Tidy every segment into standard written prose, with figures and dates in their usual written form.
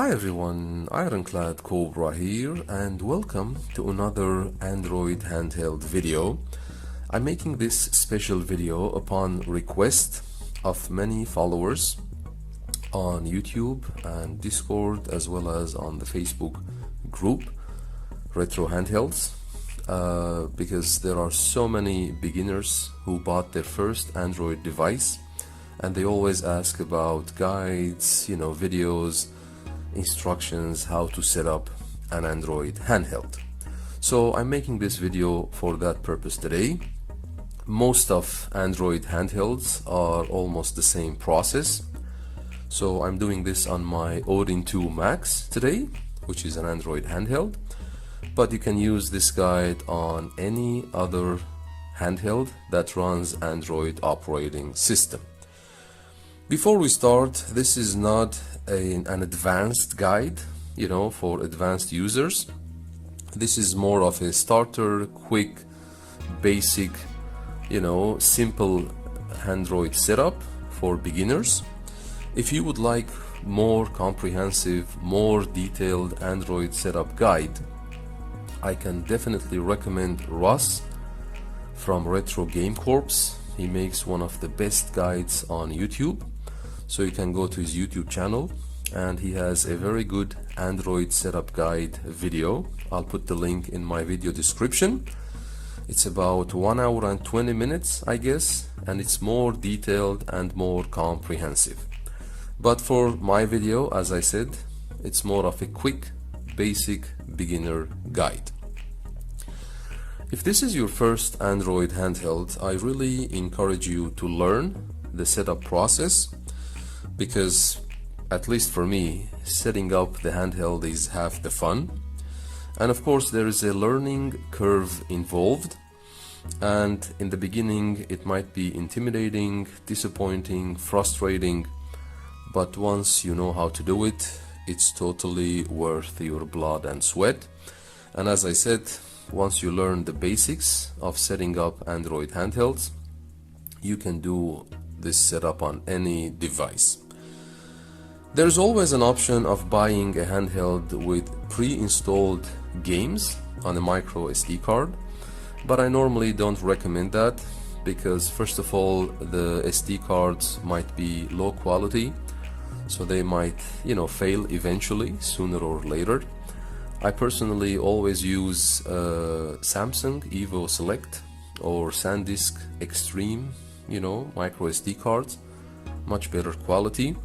Hi everyone, Ironclad Cobra here and welcome to another Android handheld video. I'm making this special video upon request of many followers on YouTube and Discord, as well as on the Facebook group Retro Handhelds, because there are so many beginners who bought their first Android device and they always ask about guides, videos, instructions how to set up an Android handheld. So I'm making this video for that purpose today. Most of Android handhelds are almost the same process, so I'm doing this on my Odin 2 Max today, which is an Android handheld, but you can use this guide on any other handheld that runs Android operating system. Before we start, this is not an advanced guide, for advanced users. This is more of a starter, quick, basic, simple Android setup for beginners. If you would like more comprehensive, more detailed Android setup guide, I can definitely recommend Russ from Retro Game Corps. He makes one of the best guides on YouTube. So you can go to his YouTube channel and he has a very good Android setup guide video. I'll put the link in my video description. It's about 1 hour and 20 minutes, I guess, and it's more detailed and more comprehensive. But for my video, as I said, it's more of a quick, basic beginner guide. If this is your first Android handheld, I really encourage you to learn the setup process, because at least for me, setting up the handheld is half the fun. And of course there is a learning curve involved, and in the beginning it might be intimidating, disappointing, frustrating, but once you know how to do it, it's totally worth your blood and sweat. And as I said, once you learn the basics of setting up Android handhelds, you can do this setup on any device. There's always an option of buying a handheld with pre-installed games on a micro SD card, but I normally don't recommend that, because first of all, the SD cards might be low quality, so they might fail eventually, sooner or later. I personally always use Samsung Evo Select or SanDisk Extreme micro SD cards, much better quality.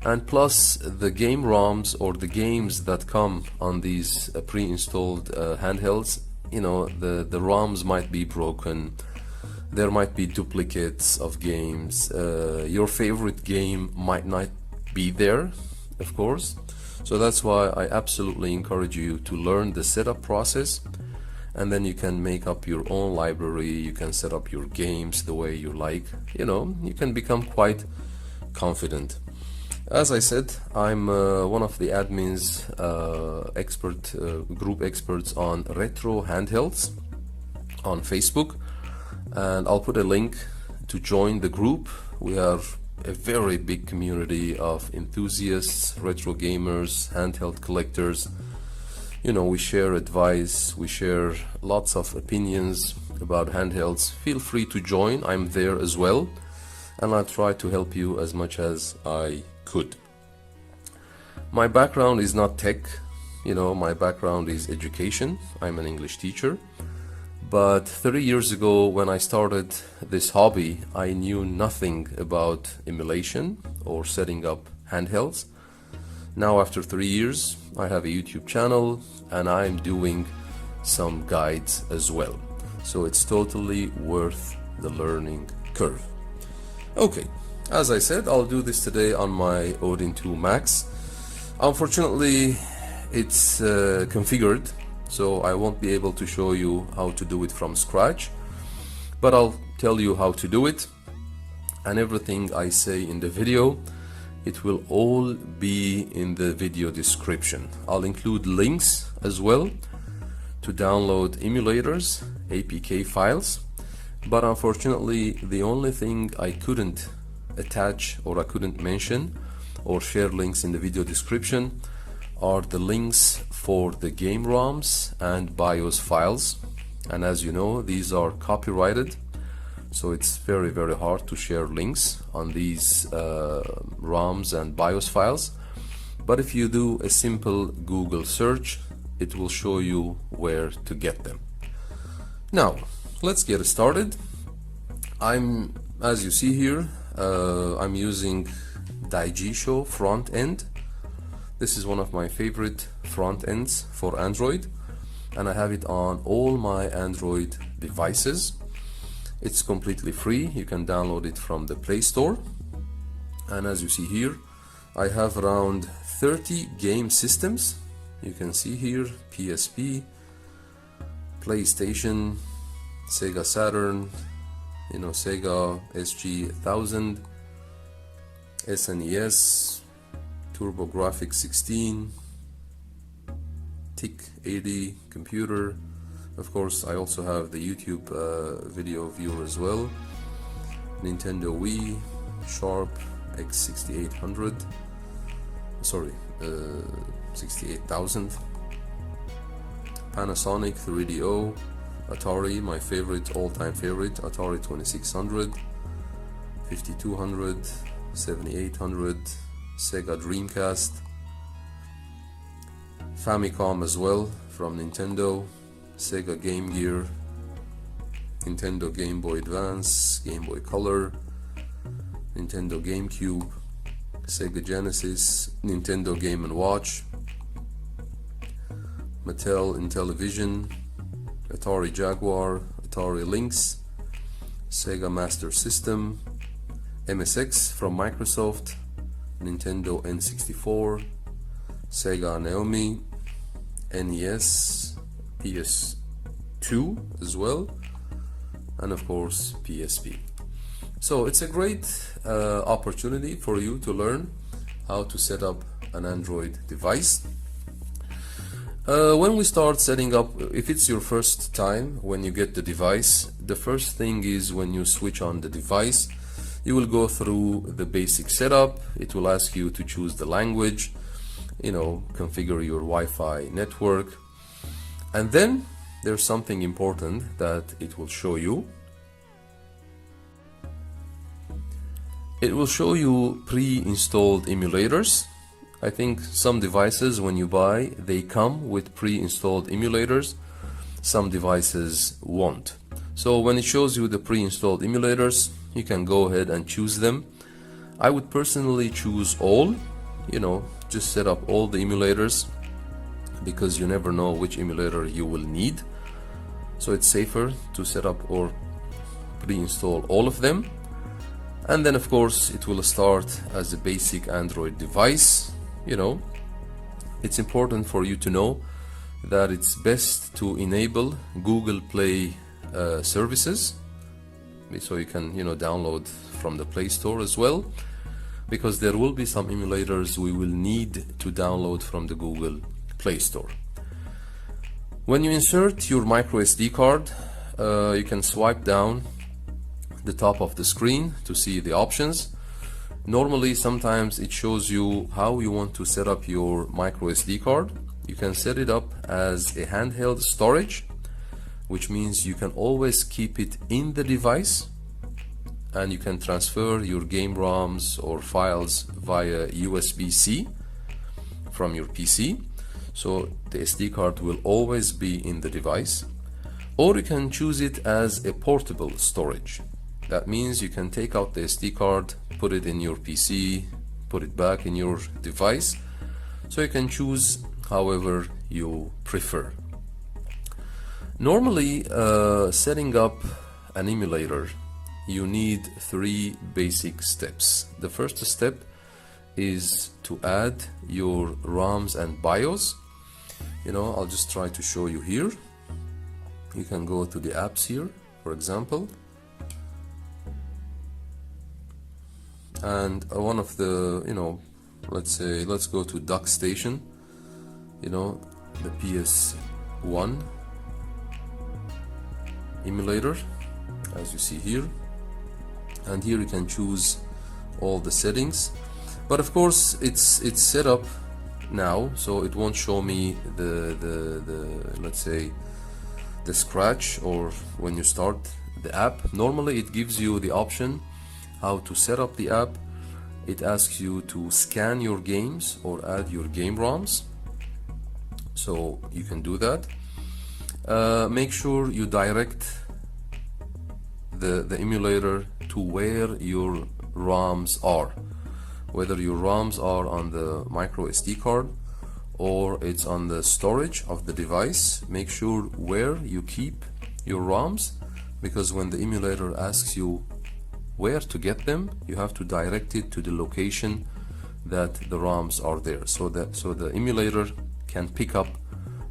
And plus the game ROMs or the games that come on these pre-installed handhelds, the ROMs might be broken, there might be duplicates of games, your favorite game might not be there, of course. So that's why I absolutely encourage you to learn the setup process, and then you can make up your own library, you can set up your games the way you like, you can become quite confident. As I said, I'm one of the admins, group experts on retro handhelds on Facebook, and I'll put a link to join the group. We are a very big community of enthusiasts, retro gamers, handheld collectors. We share advice, we share lots of opinions about handhelds. Feel free to join, I'm there as well, and I'll try to help you as much as I could. My background is not tech, my background is education. I'm an English teacher, but 30 years ago when I started this hobby, I knew nothing about emulation or setting up handhelds. Now after 3 years, I have a YouTube channel and I'm doing some guides as well, so it's totally worth the learning curve. Okay, as I said, I'll do this today on my Odin 2 Max. Unfortunately, it's configured, so I won't be able to show you how to do it from scratch, but I'll tell you how to do it, and everything I say in the video, it will all be in the video description. I'll include links as well to download emulators, APK files, but unfortunately the only thing I couldn't attach or I couldn't mention or share links in the video description are the links for the game ROMs and BIOS files, and as you know, these are copyrighted, so it's very hard to share links on these ROMs and BIOS files. But if you do a simple Google search, it will show you where to get them. Now let's get started. As you see here, I'm using Digi Show front end. This is one of my favorite front ends for Android, and I have it on all my Android devices. It's completely free. You can download it from the Play Store, and as you see here, I have around 30 game systems. You can see here PSP, PlayStation, Sega Saturn, Sega SG-1000, SNES, TurboGrafx 16, TIC-80 computer. Of course, I also have the YouTube video viewer as well. Nintendo Wii, Sharp X6800, sorry, 68,000, Panasonic 3DO, Atari, my favorite, all-time favorite, Atari 2600, 5200, 7800, Sega Dreamcast, Famicom as well from Nintendo, Sega Game Gear, Nintendo Game Boy Advance, Game Boy Color, Nintendo GameCube, Sega Genesis, Nintendo Game & Watch, Mattel Intellivision, Atari Jaguar, Atari Lynx, Sega Master System, MSX from Microsoft, Nintendo N64, Sega Naomi, NES, PS2 as well, and of course PSP. So it's a great opportunity for you to learn how to set up an Android device. When we start setting up, if it's your first time when you get the device, the first thing is when you switch on the device, you will go through the basic setup. It will ask you to choose the language, configure your Wi-Fi network, and then there's something important that it will show you. It will show you pre-installed emulators. I think some devices, when you buy, they come with pre-installed emulators. Some devices won't. So when it shows you the pre-installed emulators, you can go ahead and choose them. I would personally choose all, just set up all the emulators, because you never know which emulator you will need. So it's safer to set up or pre-install all of them. And then of course it will start as a basic Android device. It's important for you to know that it's best to enable Google Play services, so you can download from the Play Store as well, because there will be some emulators we will need to download from the Google Play Store. When you insert your micro SD card, you can swipe down the top of the screen to see the options. Normally, sometimes it shows you how you want to set up your micro SD card. You can set it up as a handheld storage, which means you can always keep it in the device, and you can transfer your game ROMs or files via USB-C from your PC, so the SD card will always be in the device. Or you can choose it as a portable storage. That means you can take out the SD card, put it in your PC, put it back in your device, so you can choose however you prefer. Normally, setting up an emulator, you need 3 basic steps. The first step is to add your ROMs and BIOS. I'll just try to show you here. You can go to the apps here, for example, and one of the, let's go to DuckStation, the PS1 emulator, as you see here, and here you can choose all the settings. But of course it's set up now, so it won't show me the let's say the scratch or when you start the app. Normally it gives you the option how to set up the app. It asks you to scan your games or add your game ROMs, so you can do that. Make sure you direct the emulator to where your ROMs are, whether your ROMs are on the micro SD card or it's on the storage of the device. Make sure where you keep your ROMs, because when the emulator asks you where to get them, you have to direct it to the location that the ROMs are there, so the emulator can pick up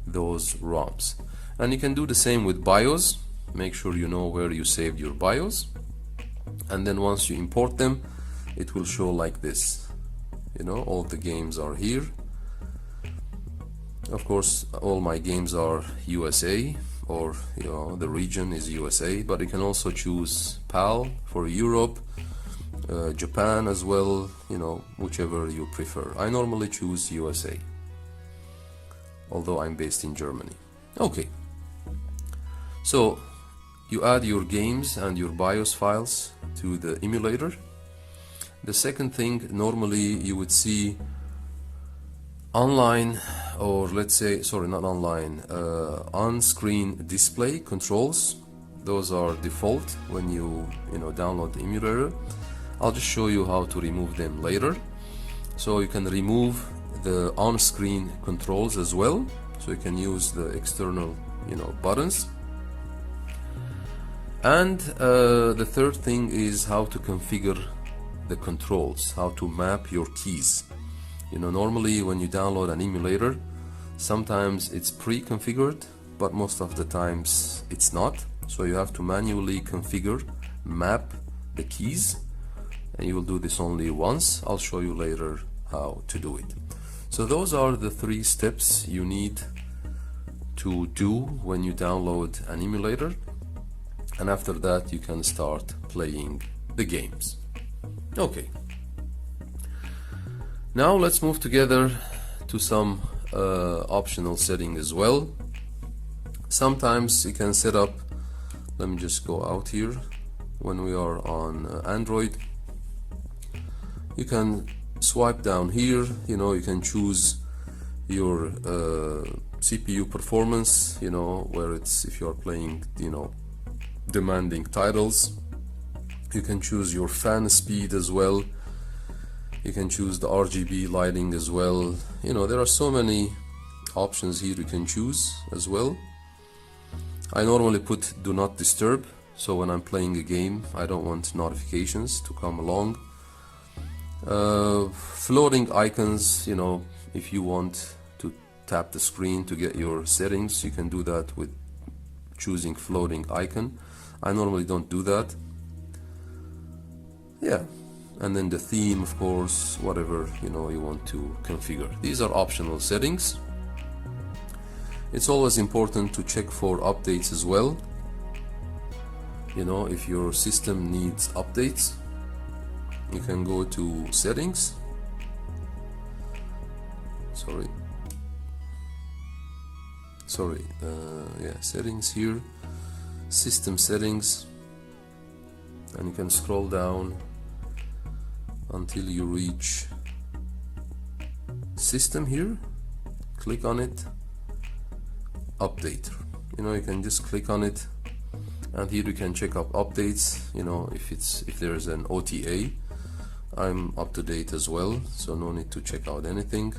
those ROMs. And you can do the same with BIOS. Make sure you know where you saved your BIOS, and then once you import them, it will show like this. You know, all the games are here. Of course, all my games are USA, or you know, the region is USA, but you can also choose PAL for Europe, Japan as well, you know, whichever you prefer. I normally choose USA, although I'm based in Germany. Okay, so you add your games and your BIOS files to the emulator. The second thing, normally you would see online, or let's say, sorry, not online, on-screen display controls. Those are default when you download the emulator. I'll just show you how to remove them later. So you can remove the on-screen controls as well, so you can use the external buttons. And the third thing is how to configure the controls, how to map your keys. Normally when you download an emulator, sometimes it's pre-configured, but most of the times it's not. So you have to manually configure, map the keys, and you will do this only once. I'll show you later how to do it. So those are the 3 steps you need to do when you download an emulator, and after that you can start playing the games. Okay. Now let's move together to some optional setting as well. Sometimes you can set up, let me just go out here. When we are on Android, you can swipe down here, you can choose your CPU performance, where it's, if you are playing demanding titles. You can choose your fan speed as well. You can choose the RGB lighting as well. There are so many options here you can choose as well. I normally put do not disturb, so when I'm playing a game I don't want notifications to come along. Floating icons, if you want to tap the screen to get your settings, you can do that with choosing floating icon. I normally don't do that. Yeah. And then the theme, of course, whatever you want to configure. These are optional settings. It's always important to check for updates as well. If your system needs updates, you can go to settings. Settings here, system settings, and you can scroll down until you reach system here. Click on it, update. You can just click on it, and here you can check up updates. If there's an OTA, I'm up to date as well, so no need to check out anything.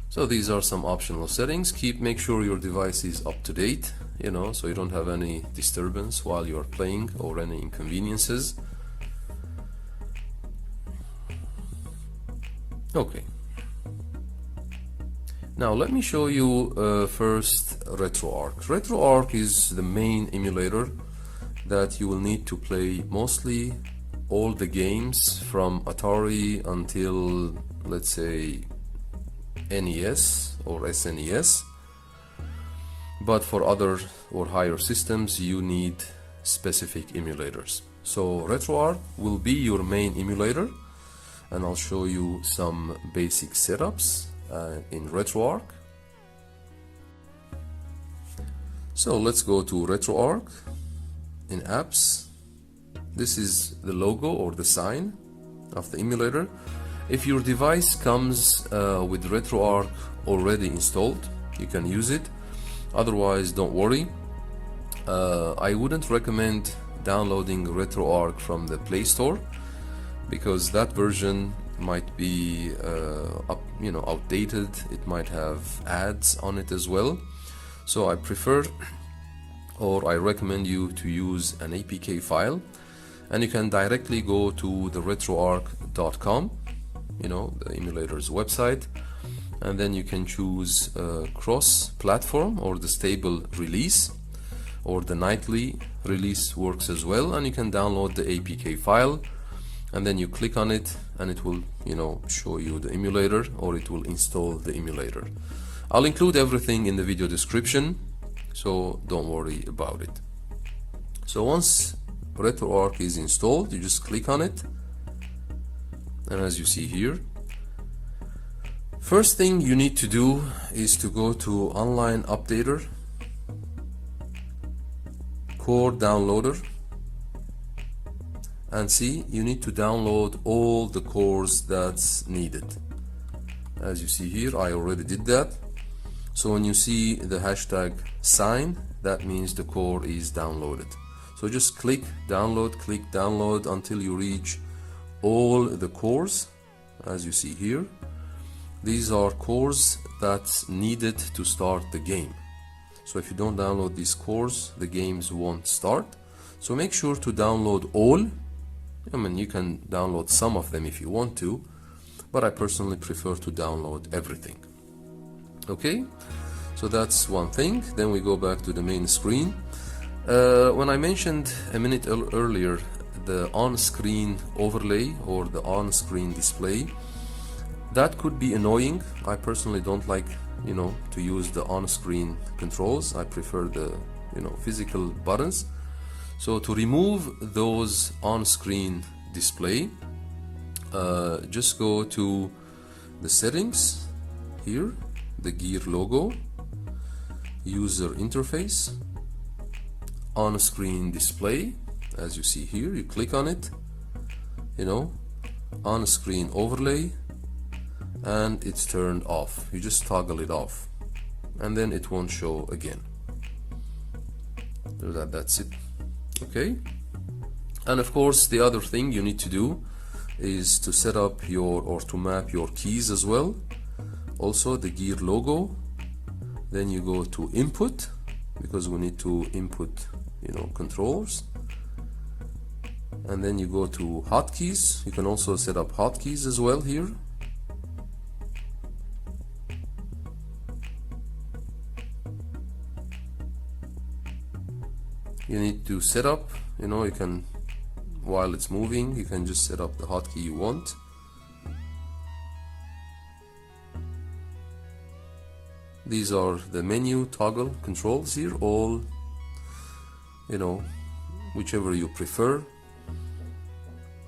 So these are some optional settings. Make sure your device is up to date, so you don't have any disturbance while you're playing or any inconveniences. Okay. Now let me show you first RetroArch. RetroArch is the main emulator that you will need to play mostly all the games from Atari until, let's say, NES or SNES. But for other or higher systems you need specific emulators. So RetroArch will be your main emulator, and I'll show you some basic setups in RetroArch. So let's go to RetroArch in apps. This is the logo or the sign of the emulator. If your device comes with RetroArch already installed, you can use it. Otherwise, don't worry. I wouldn't recommend downloading RetroArch from the Play Store, because that version might be outdated. It might have ads on it as well. So I prefer, or I recommend you to use an APK file, and you can directly go to the retroarch.com, the emulator's website, and then you can choose cross-platform or the stable release, or the nightly release works as well, and you can download the APK file, and then you click on it and it will show you the emulator, or it will install the emulator. I'll include everything in the video description, so don't worry about it. So once RetroArch is installed, you just click on it, and as you see here, first thing you need to do is to go to Online Updater, Core Downloader, and see, you need to download all the cores that's needed. As you see here, I already did that. So when you see the hashtag sign, that means the core is downloaded. So just click download until you reach all the cores. As you see here, these are cores that's needed to start the game. So if you don't download these cores, the games won't start. So make sure to download all. You can download some of them if you want to, but I personally prefer to download everything. Okay, so that's one thing. Then we go back to the main screen. When I mentioned a minute earlier the on-screen overlay or the on-screen display, that could be annoying. I personally don't like to use the on-screen controls. I prefer the physical buttons. So to remove those on-screen display, just go to the settings here, the gear logo, user interface, on-screen display. As you see here, you click on it, on-screen overlay, and it's turned off. You just toggle it off, and then it won't show again. That's it. Okay, and of course the other thing you need to do is to set up to map your keys as well. Also the gear logo. Then you go to input, because we need to input controls, and then you go to hotkeys. You can also set up hotkeys as well here. You need to set up, you can, while it's moving, you can just set up the hotkey you want. These are the menu toggle controls here, all, whichever you prefer.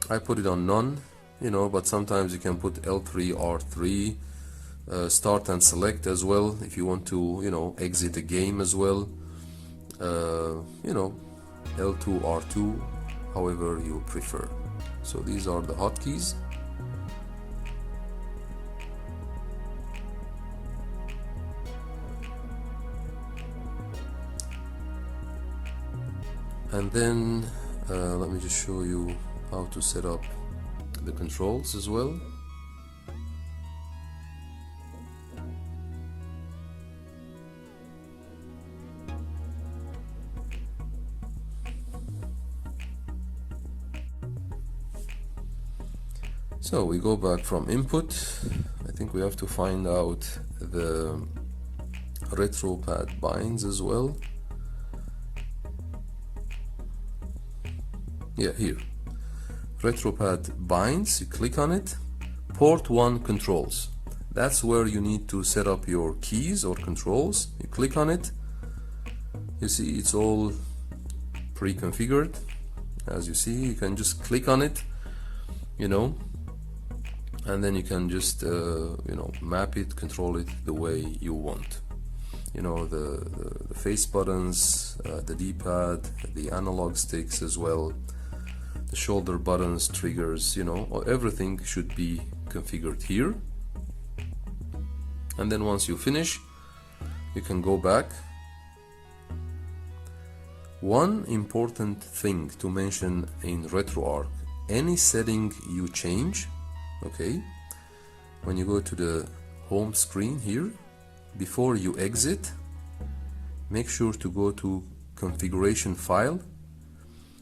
I put it on none, but sometimes you can put L3, R3, start and select as well if you want to, exit the game as well. L2, R2, however you prefer. So these are the hotkeys. And then let me just show you how to set up the controls as well. So we go back from input. I think we have to find out the RetroPad Binds as well. Yeah, here, RetroPad Binds. You click on it. Port 1 controls. That's where you need to set up your keys or controls. You click on it. You see it's all pre-configured. As you see, you can just click on it, you know, and then you can just you know, map it, control it the way you want. You know, the face buttons, the D-pad, the analog sticks as well, the shoulder buttons, triggers, you know, everything should be configured here. And then once you finish, you can go back. One important thing to mention in RetroArch: any setting you change, okay, when you go to the home screen here, before you exit, make sure to go to configuration file,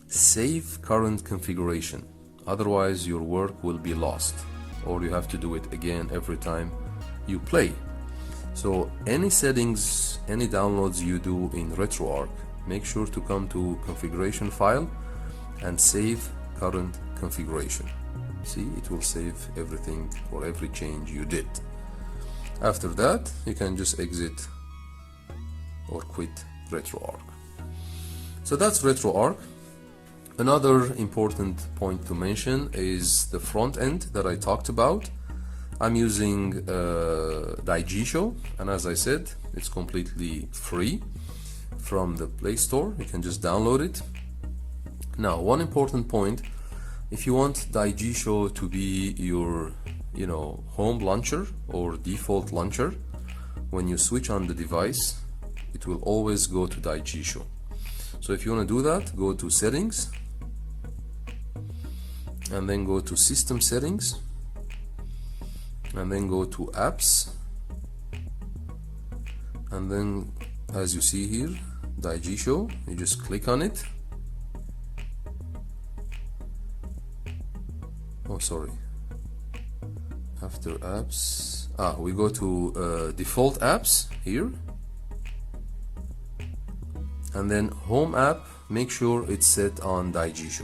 save current configuration, otherwise your work will be lost, or you have to do it again every time you play. So any settings, any downloads you do in RetroArch, make sure to come to configuration file and save current configuration. See, it will save everything or every change you did. After that, you can just exit or quit RetroArch. So that's RetroArch. Another important point to mention is the front end that I talked about. I'm using Digi, and as I said, it's completely free from the Play Store. You can just download it. Now, one important point: if you want Digi to be your, you know, home launcher or default launcher, when you switch on the device, it will always go to Digi. So if you want to do that, go to Settings, and then go to System Settings, and then go to Apps, and then as you see here, Digi, you just click on it. Oh, sorry. After apps, we go to default apps here, and then home app, make sure it's set on Digi.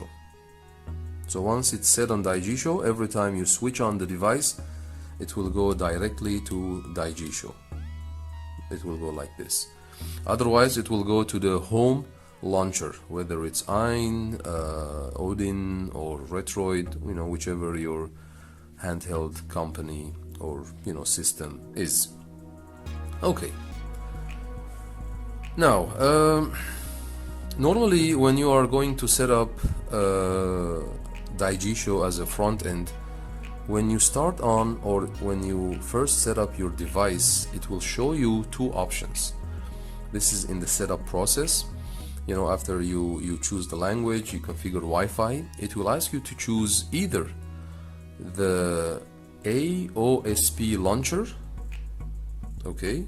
So once it's set on Digi, every time you switch on the device, it will go directly to Digi. It will go like this. Otherwise, it will go to the home launcher, whether it's Odin or Retroid, you know, whichever your handheld company or, you know, system is. Okay. Now, normally when you are going to set up Digi as a front end, when you start on, or when you first set up your device, it will show you two options. This is in the setup process. You know, after you choose the language, you configure Wi-Fi, it will ask you to choose either the AOSP launcher, okay,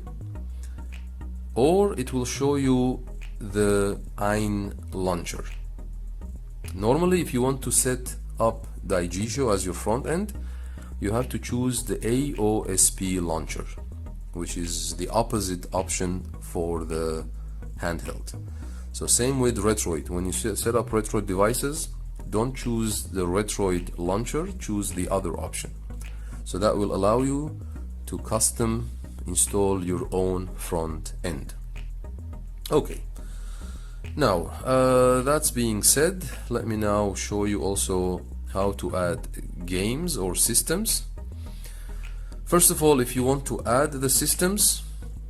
or it will show you the Ein launcher. Normally, if you want to set up Digi as your front end, you have to choose the AOSP launcher, which is the opposite option for the handheld. So same with Retroid. When you set up Retroid devices, don't choose the Retroid launcher, choose the other option. So that will allow you to custom install your own front end. Okay. Now, that's being said, let me now show you also how to add games or systems. First of all, if you want to add the systems,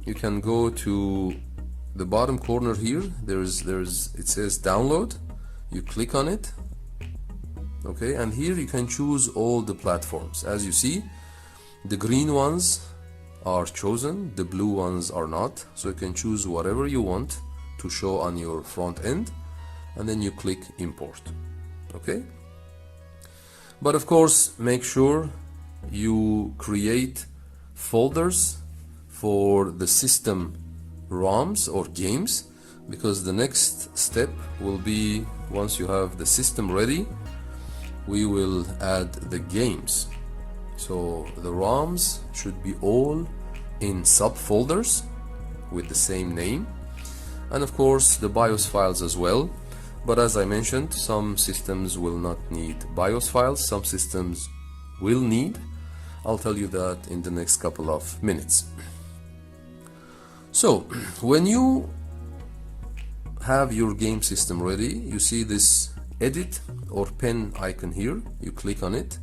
you can go to the bottom corner here. It says download. You click on it, okay, and here you can choose all the platforms. As you see, the green ones are chosen, the blue ones are not, so you can choose whatever you want to show on your front end, and then you click import. Okay, but of course make sure you create folders for the system ROMs or games, because the next step will be, once you have the system ready, we will add the games. So the ROMs should be all in subfolders with the same name, and of course the BIOS files as well. But as I mentioned, some systems will not need BIOS files, some systems will need. I'll tell you that in the next couple of minutes. So when you have your game system ready, you see this edit or pen icon here. You click on it.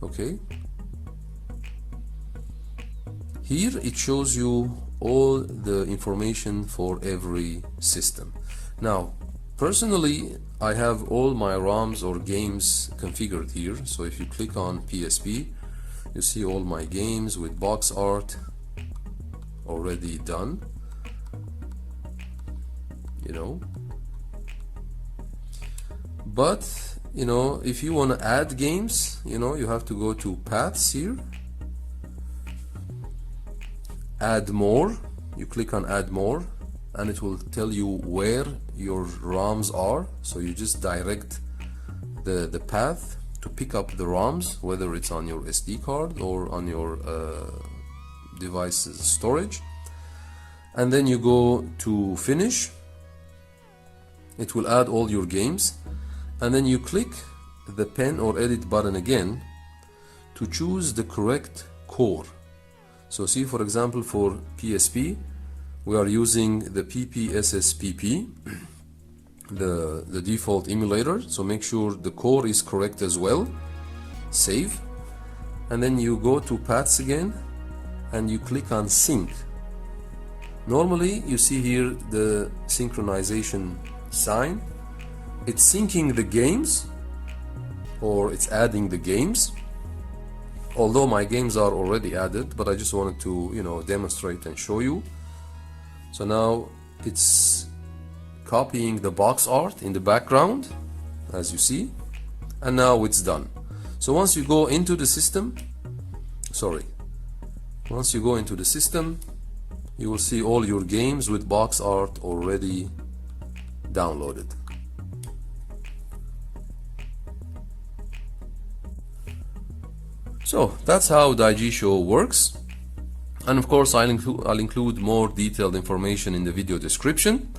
Okay. Here it shows you all the information for every system. Now, personally, I have all my ROMs or games configured here. So if you click on PSP, you see all my games with box art already done. You know, but if you want to add games, you have to go to paths here, add more. You click on add more and it will tell you where your ROMs are. So you just direct the path to pick up the ROMs, whether it's on your SD card or on your device's storage, and then you go to finish. It will add all your games, and then you click the pen or edit button again to choose the correct core. So see, for example, for PSP we are using the PPSSPP, the default emulator, so make sure the core is correct as well. Save, and then you go to paths again and you click on sync. Normally you see here the synchronization sign. It's syncing the games, or it's adding the games, although my games are already added, but I just wanted to demonstrate and show you. So now it's copying the box art in the background, as you see, and now it's done. So once you go into the system, you will see all your games with box art already downloaded. So that's how Digi Show works, and of course I'll include more detailed information in the video description.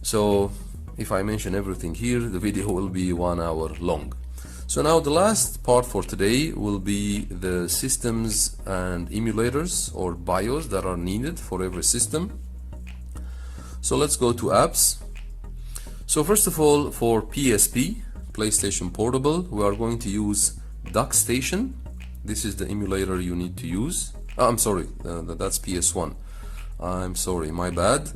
So if I mention everything here, the video will be 1 hour long. So now the last part for today will be the systems and emulators or BIOS that are needed for every system. So let's go to apps. So first of all, for PSP, PlayStation Portable, we are going to use DuckStation. This is the emulator you need to use. I'm sorry, that's PS1. I'm sorry, my bad.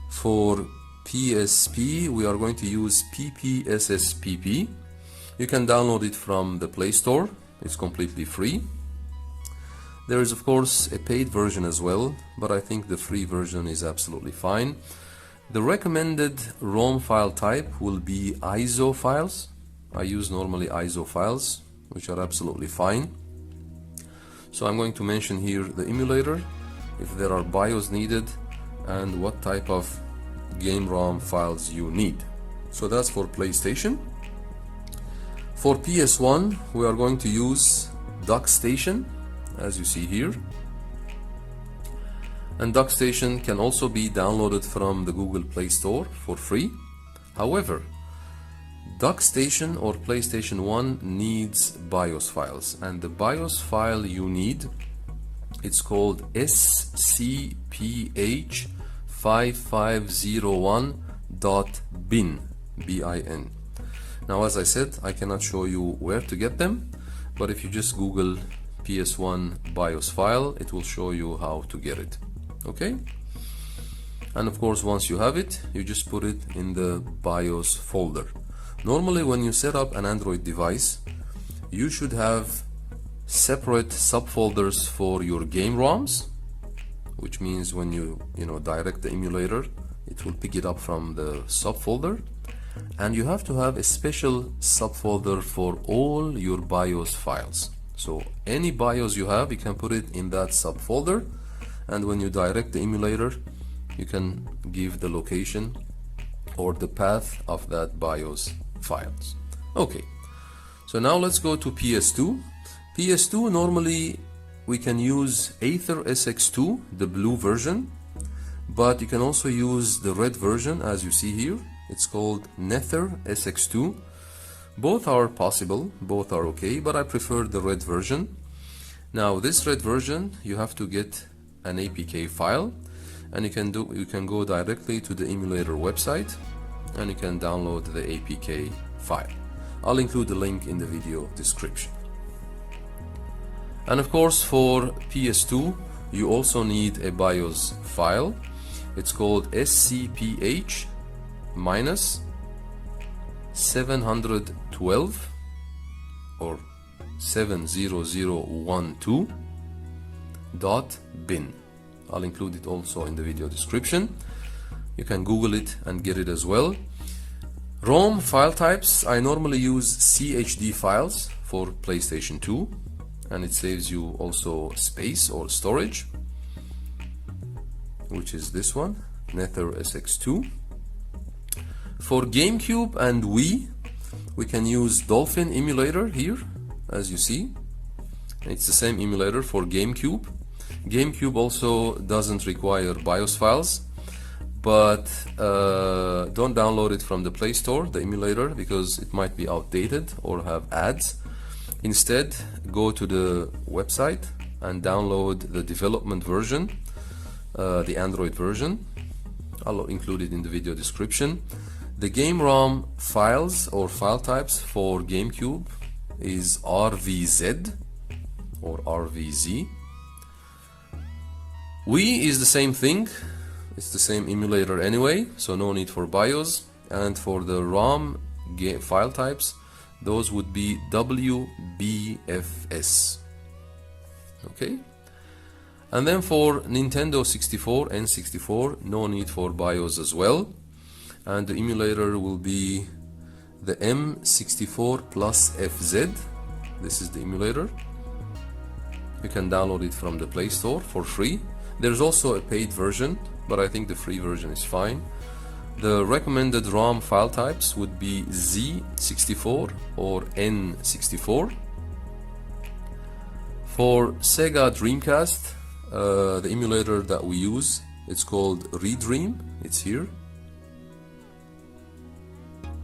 For PSP, we are going to use PPSSPP. You can download it from the Play Store. It's completely free. There is of course a paid version as well, but I think the free version is absolutely fine. The recommended ROM file type will be ISO files. I use normally ISO files, which are absolutely fine. So I'm going to mention here the emulator, if there are BIOS needed, and what type of game ROM files you need. So that's for PlayStation. For PS1, we are going to use DuckStation, as you see here. And DuckStation can also be downloaded from the Google Play Store for free. However, DuckStation or PlayStation 1 needs BIOS files, and the BIOS file you need, it's called scph5501.bin, bin. Now, as I said, I cannot show you where to get them, but if you just Google PS1 BIOS file, it will show you how to get it. Okay? And of course, once you have it, you just put it in the BIOS folder. Normally, when you set up an Android device, you should have separate subfolders for your game ROMs, which means when you direct the emulator, it will pick it up from the subfolder. And you have to have a special subfolder for all your BIOS files. So any BIOS you have, you can put it in that subfolder, and when you direct the emulator, you can give the location or the path of that BIOS files. Okay, so now let's go to PS2. PS2, normally we can use Aether SX2, the blue version, but you can also use the red version, as you see here. It's called Nether SX2. Both are possible, both are okay, but I prefer the red version. Now this red version, you have to get an APK file, and you can go directly to the emulator website. and you can download the APK file. I'll include the link in the video description. And of course, for PS2 you also need a BIOS file. It's called SCPH-712 or 70012.bin. I'll include it also in the video description. You can Google it and get it as well. ROM file types, I normally use CHD files for PlayStation 2, and it saves you also space or storage, which is this one, Nether SX2. For GameCube and Wii, we can use Dolphin emulator here, as you see. It's the same emulator for GameCube. GameCube also doesn't require BIOS files, but don't download it from the Play Store, the emulator, because it might be outdated or have ads. Instead, go to the website and download the development version, the Android version. I'll include it in the video description. The game ROM files or file types for GameCube is RVZ or RVZ. Wii is the same thing, it's the same emulator anyway, so no need for BIOS. And for the ROM file types, those would be WBFS. Okay, and then for Nintendo 64 and N64, no need for BIOS as well, and the emulator will be the M64 plus FZ. This is the emulator. You can download it from the Play Store for free. There's also a paid version, but I think the free version is fine. The recommended ROM file types would be Z64 or N64. For Sega Dreamcast, the emulator that we use, it's called Redream. It's here,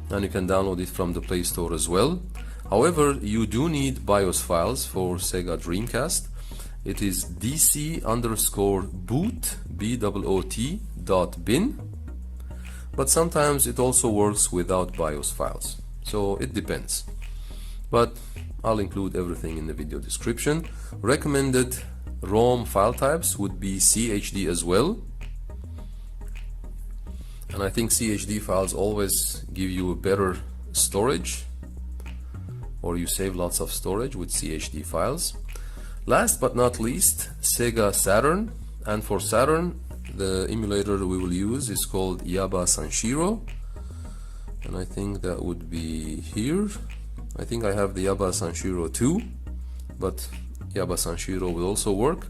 and you can download it from the Play Store as well. However, you do need BIOS files for Sega Dreamcast. It is DC_boot .bin, but sometimes it also works without BIOS files, so it depends. But I'll include everything in the video description. Recommended ROM file types would be CHD as well, and I think CHD files always give you a better storage, or you save lots of storage with CHD files. Last but not least, Sega Saturn, and for Saturn the emulator we will use is called Yaba Sanshiro, and I think that would be here. I think I have the Yaba Sanshiro 2, but Yaba Sanshiro will also work,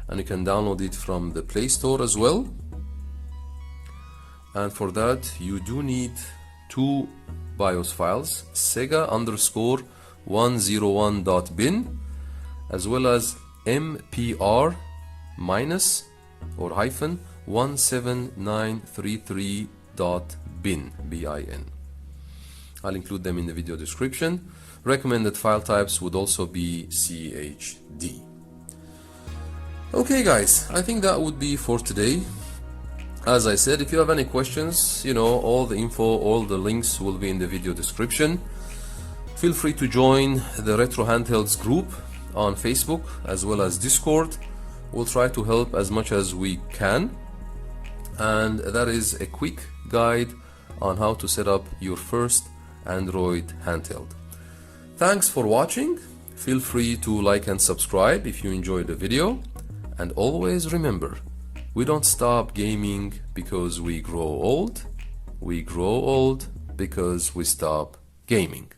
and you can download it from the Play Store as well. And for that you do need two BIOS files, Sega_101.bin as well as MPR- or hyphen 17933.bin, bin. I'll include them in the video description. Recommended file types would also be CHD. Okay guys, I think that would be for today. As I said, if you have any questions, all the info, all the links will be in the video description. Feel free to join the Retro Handhelds group on Facebook as well as Discord. We'll try to help as much as we can, and that is a quick guide on how to set up your first Android handheld. Thanks for watching. Feel free to like and subscribe if you enjoyed the video, and always remember, we don't stop gaming because we grow old. We grow old because we stop gaming.